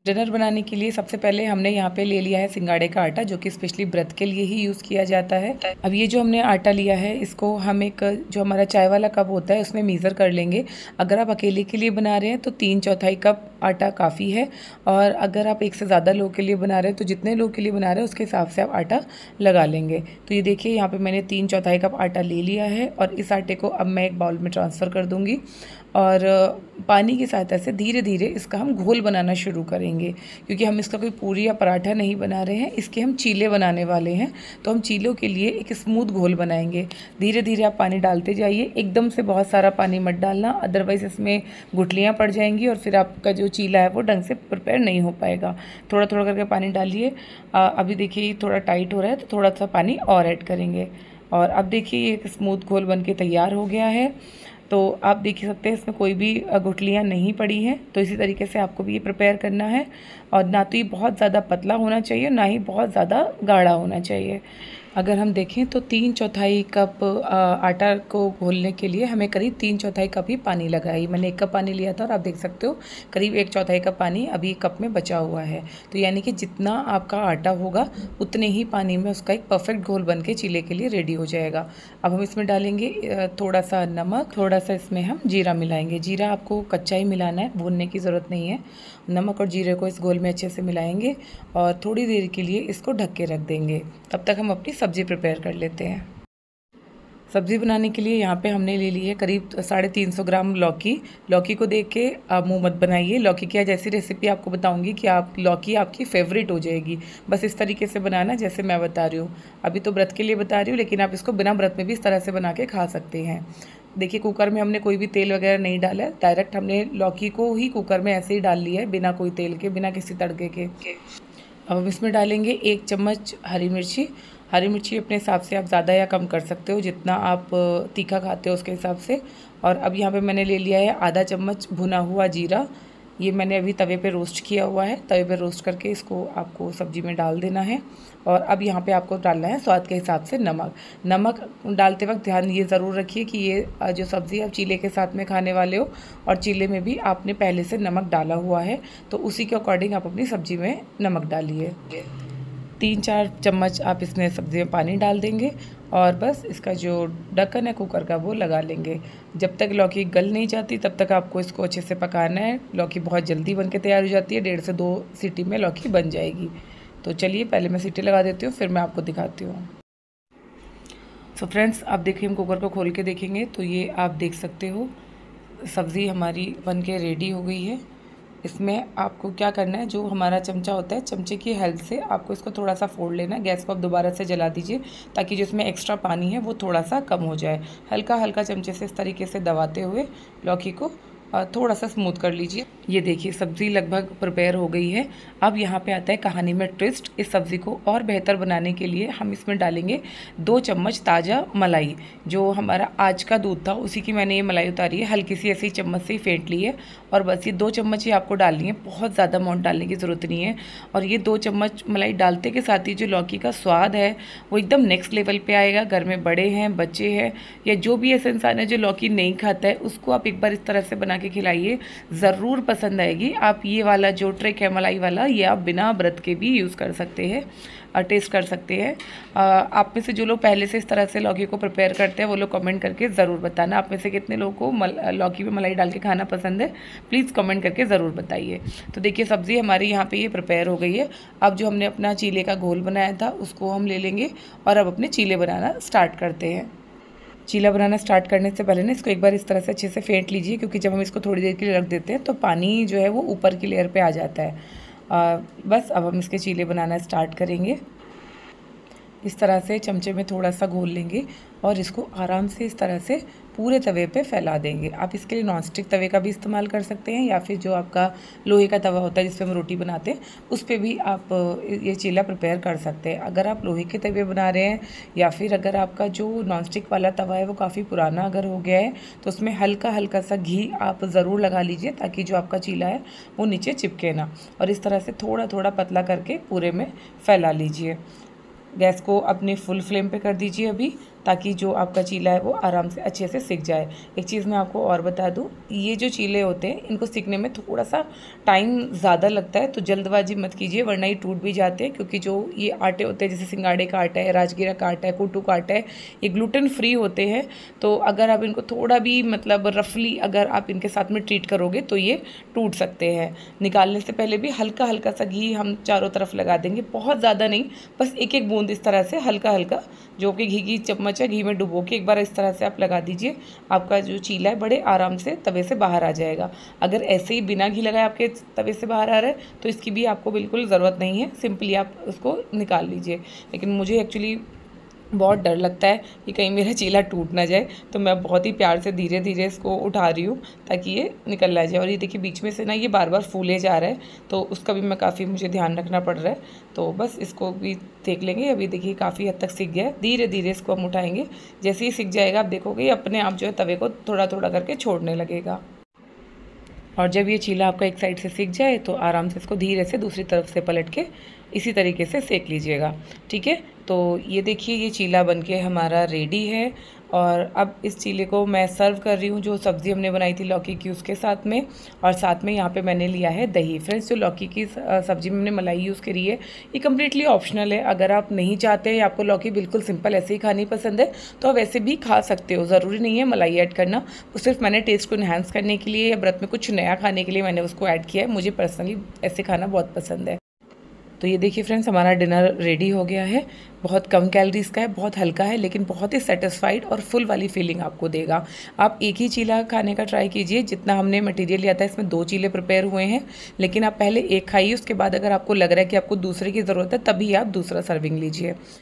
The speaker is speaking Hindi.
डिनर बनाने के लिए सबसे पहले हमने यहाँ पे ले लिया है सिंगाड़े का आटा, जो कि स्पेशली व्रत के लिए ही यूज़ किया जाता है। अब ये जो हमने आटा लिया है, इसको हम एक जो हमारा चाय वाला कप होता है उसमें मीज़र कर लेंगे। अगर आप अकेले के लिए बना रहे हैं तो 3/4 कप आटा काफ़ी है, और अगर आप एक से ज़्यादा लोग के लिए बना रहे हैं तो जितने लोग के लिए बना रहे हैं उसके हिसाब से आप आटा लगा लेंगे। तो ये देखिए यहाँ पे मैंने 3/4 कप आटा ले लिया है, और इस आटे को अब मैं एक बाउल में ट्रांसफ़र कर दूँगी, और पानी की सहायता से धीरे धीरे इसका हम घोल बनाना शुरू करेंगे। क्योंकि हम इसका कोई पूरी या पराठा नहीं बना रहे हैं, इसके हम चीले बनाने वाले हैं, तो हम चीलों के लिए एक स्मूथ घोल बनाएंगे। धीरे धीरे आप पानी डालते जाइए, एकदम से बहुत सारा पानी मत डालना, अदरवाइज़ इसमें गुठलियाँ पड़ जाएंगी और फिर आपका जो चीला है वो ढंग से प्रिपेयर नहीं हो पाएगा। थोड़ा थोड़ा करके पानी डालिए। अभी देखिए थोड़ा टाइट हो रहा है, तो थोड़ा सा पानी और ऐड करेंगे, और अब देखिए ये एक स्मूथ घोल बन के तैयार हो गया है। तो आप देख सकते हैं इसमें कोई भी गुठलियाँ नहीं पड़ी हैं। तो इसी तरीके से आपको भी ये प्रिपेयर करना है, और ना तो ये बहुत ज़्यादा पतला होना चाहिए, ना ही बहुत ज़्यादा गाढ़ा होना चाहिए। अगर हम देखें तो 3/4 कप आटा को घोलने के लिए हमें करीब 3/4 कप ही पानी लगा है। मैंने 1 कप पानी लिया था, और आप देख सकते हो करीब 1/4 कप पानी अभी कप में बचा हुआ है। तो यानी कि जितना आपका आटा होगा उतने ही पानी में उसका एक परफेक्ट घोल बन के चीले के लिए रेडी हो जाएगा। अब हम इसमें डालेंगे थोड़ा सा नमक, थोड़ा सा इसमें हम जीरा मिलाएंगे। जीरा आपको कच्चा ही मिलाना है, भूनने की ज़रूरत नहीं है। नमक और जीरे को इस घोल में अच्छे से मिलाएंगे, और थोड़ी देर के लिए इसको ढक के रख देंगे। तब तक हम अपनी सब्ज़ी प्रिपेयर कर लेते हैं। सब्ज़ी बनाने के लिए यहाँ पे हमने ले ली है करीब 350 ग्राम लौकी। लौकी को देख के आप मुँह मत बनाइए। लौकी की आज ऐसी रेसिपी आपको बताऊंगी कि आप लौकी आपकी फेवरेट हो जाएगी। बस इस तरीके से बनाना जैसे मैं बता रही हूँ। अभी तो व्रत के लिए बता रही हूँ, लेकिन आप इसको बिना व्रत में भी इस तरह से बना के खा सकते हैं। देखिए कुकर में हमने कोई भी तेल वगैरह नहीं डाला है, डायरेक्ट हमने लौकी को ही कुकर में ऐसे ही डाल लिया है, बिना कोई तेल के, बिना किसी तड़के के। अब हम इसमें डालेंगे 1 चम्मच हरी मिर्ची। हरी मिर्ची अपने हिसाब से आप ज़्यादा या कम कर सकते हो, जितना आप तीखा खाते हो उसके हिसाब से। और अब यहाँ पे मैंने ले लिया है आधा चम्मच भुना हुआ जीरा। ये मैंने अभी तवे पे रोस्ट किया हुआ है। तवे पे रोस्ट करके इसको आपको सब्ज़ी में डाल देना है। और अब यहाँ पे आपको डालना है स्वाद के हिसाब से नमक। नमक डालते वक्त ध्यान ये ज़रूर रखिए कि ये जो सब्ज़ी आप चीले के साथ में खाने वाले हो, और चीले में भी आपने पहले से नमक डाला हुआ है, तो उसी के अकॉर्डिंग आप अपनी सब्ज़ी में नमक डालिए। 3-4 चम्मच आप इसमें सब्ज़ी में पानी डाल देंगे, और बस इसका जो ढक्कन है कुकर का वो लगा लेंगे। जब तक लौकी गल नहीं जाती तब तक आपको इसको अच्छे से पकाना है। लौकी बहुत जल्दी बन के तैयार हो जाती है, 1.5 से 2 सीटी में लौकी बन जाएगी। तो चलिए पहले मैं सीटी लगा देती हूँ, फिर मैं आपको दिखाती हूँ। सो फ्रेंड्स, आप देखिए हम कुकर को खोल के देखेंगे तो ये आप देख सकते हो सब्ज़ी हमारी बन के रेडी हो गई है। इसमें आपको क्या करना है, जो हमारा चमचा होता है, चमचे की हेल्प से आपको इसको थोड़ा सा फोड़ लेना है। गैस को आप दोबारा से जला दीजिए, ताकि जो इसमें एक्स्ट्रा पानी है वो थोड़ा सा कम हो जाए। हल्का हल्का चमचे से इस तरीके से दबाते हुए लौकी को थोड़ा सा स्मूथ कर लीजिए। ये देखिए सब्ज़ी लगभग प्रिपेयर हो गई है। अब यहाँ पे आता है कहानी में ट्विस्ट। इस सब्ज़ी को और बेहतर बनाने के लिए हम इसमें डालेंगे 2 चम्मच ताज़ा मलाई। जो हमारा आज का दूध था उसी की मैंने ये मलाई उतारी है, हल्की सी ऐसी चम्मच से ही फेंट ली है, और बस ये 2 चम्मच ही आपको डालनी है, बहुत ज़्यादा अमाउंट डालने की ज़रूरत नहीं है। और ये 2 चम्मच मलाई डालते के साथ ही जो लौकी का स्वाद है वो एकदम नेक्स्ट लेवल पे आएगा। घर में बड़े हैं, बच्चे हैं, या जो भी ऐसा इंसान है जो लौकी नहीं खाता है, उसको आप एक बार इस तरह से बना के खिलाइए, ज़रूर पसंद आएगी। आप ये वाला जो ट्रिक है मलाई वाला, ये आप बिना व्रत के भी यूज़ कर सकते हैं और टेस्ट कर सकते हैं। आप में से जो लोग पहले से इस तरह से लौकी को प्रिपेयर करते हैं वो लोग कमेंट करके ज़रूर बताना। आप में से कितने लोगों को लौकी में मलाई डाल के खाना पसंद है, प्लीज़ कमेंट करके ज़रूर बताइए। तो देखिए सब्ज़ी हमारी यहाँ पे ये प्रिपेयर हो गई है। अब जो हमने अपना चीले का घोल बनाया था उसको हम ले लेंगे, और अब अपने चीले बनाना स्टार्ट करते हैं। चीला बनाना स्टार्ट करने से पहले ना इसको एक बार इस तरह से अच्छे से फेंट लीजिए, क्योंकि जब हम इसको थोड़ी देर के लिए रख देते हैं तो पानी जो है वो ऊपर की लेयर पे आ जाता है। बस अब हम इसके चीले बनाना स्टार्ट करेंगे। इस तरह से चमचे में थोड़ा सा घोल लेंगे, और इसको आराम से इस तरह से पूरे तवे पे फैला देंगे। आप इसके लिए नॉनस्टिक तवे का भी इस्तेमाल कर सकते हैं, या फिर जो आपका लोहे का तवा होता है जिस पे हम रोटी बनाते हैं उस पे भी आप ये चीला प्रिपेयर कर सकते हैं। अगर आप लोहे के तवे बना रहे हैं, या फिर अगर आपका जो नॉनस्टिक वाला तवा है वो काफ़ी पुराना अगर हो गया है, तो उसमें हल्का हल्का सा घी आप ज़रूर लगा लीजिए, ताकि जो आपका चीला है वो नीचे चिपके ना। और इस तरह से थोड़ा थोड़ा पतला करके पूरे में फैला लीजिए। गैस को अपने फुल फ्लेम पे कर दीजिए अभी, ताकि जो आपका चीला है वो आराम से अच्छे से सिक जाए। एक चीज़ मैं आपको और बता दूँ, ये जो चीले होते हैं इनको सिकने में थोड़ा सा टाइम ज़्यादा लगता है, तो जल्दबाजी मत कीजिए वरना ये टूट भी जाते हैं। क्योंकि जो ये आटे होते हैं, जैसे सिंगाड़े का आटा है, राजगीरा का आटा है, कुट्टू का आटा है, ये ग्लूटेन फ्री होते हैं। तो अगर आप इनको थोड़ा भी मतलब रफली अगर आप इनके साथ में ट्रीट करोगे तो ये टूट सकते हैं। निकालने से पहले भी हल्का हल्का सा घी हम चारों तरफ लगा देंगे, बहुत ज़्यादा नहीं, बस एक एक बूंद इस तरह से हल्का हल्का, जो कि घी की चम्मच है, घी में डुबो के एक बार इस तरह से आप लगा दीजिए। आपका जो चीला है बड़े आराम से तवे से बाहर आ जाएगा। अगर ऐसे ही बिना घी लगाए आपके तवे से बाहर आ रहा है तो इसकी भी आपको बिल्कुल ज़रूरत नहीं है, सिंपली आप उसको निकाल लीजिए। लेकिन मुझे एक्चुअली बहुत डर लगता है कि कहीं मेरा चीला टूट ना जाए, तो मैं बहुत ही प्यार से धीरे धीरे इसको उठा रही हूँ ताकि ये निकल ना जाए। और ये देखिए बीच में से ना ये बार बार फूले जा रहा है, तो उसका भी मैं काफ़ी मुझे ध्यान रखना पड़ रहा है। तो बस इसको भी देख लेंगे। अभी देखिए काफ़ी हद तक सीख गया है, धीरे धीरे इसको हम उठाएंगे। जैसे ही सीख जाएगा आप देखोगे अपने आप जो है तवे को थोड़ा थोड़ा करके छोड़ने लगेगा। और जब ये चीला आपका एक साइड से सीख जाए तो आराम से इसको धीरे से दूसरी तरफ से पलट के इसी तरीके से सेक लीजिएगा। ठीक है, तो ये देखिए ये चीला बनके हमारा रेडी है। और अब इस चीले को मैं सर्व कर रही हूँ, जो सब्ज़ी हमने बनाई थी लौकी की उसके साथ में। और साथ में यहाँ पे मैंने लिया है दही। फ्रेंड्स, जो लौकी की सब्ज़ी में हमने मलाई यूज़ करी है, ये कम्प्लीटली ऑप्शनल है। अगर आप नहीं चाहते हैं, आपको लौकी बिल्कुल सिंपल ऐसे ही खानी पसंद है, तो आप वैसे भी खा सकते हो, ज़रूरी नहीं है मलाई ऐड करना। वो सिर्फ मैंने टेस्ट को इन्हांस करने के लिए या व्रत में कुछ नया खाने के लिए मैंने उसको ऐड किया है। मुझे पर्सनली ऐसे खाना बहुत पसंद है। तो ये देखिए फ्रेंड्स, हमारा डिनर रेडी हो गया है। बहुत कम कैलोरीज़ का है, बहुत हल्का है, लेकिन बहुत ही सेटिस्फाइड और फुल वाली फीलिंग आपको देगा। आप एक ही चीला खाने का ट्राई कीजिए। जितना हमने मटेरियल लिया था इसमें 2 चीले प्रिपेयर हुए हैं, लेकिन आप पहले एक खाइए, उसके बाद अगर आपको लग रहा है कि आपको दूसरे की ज़रूरत है तभी आप दूसरा सर्विंग लीजिए।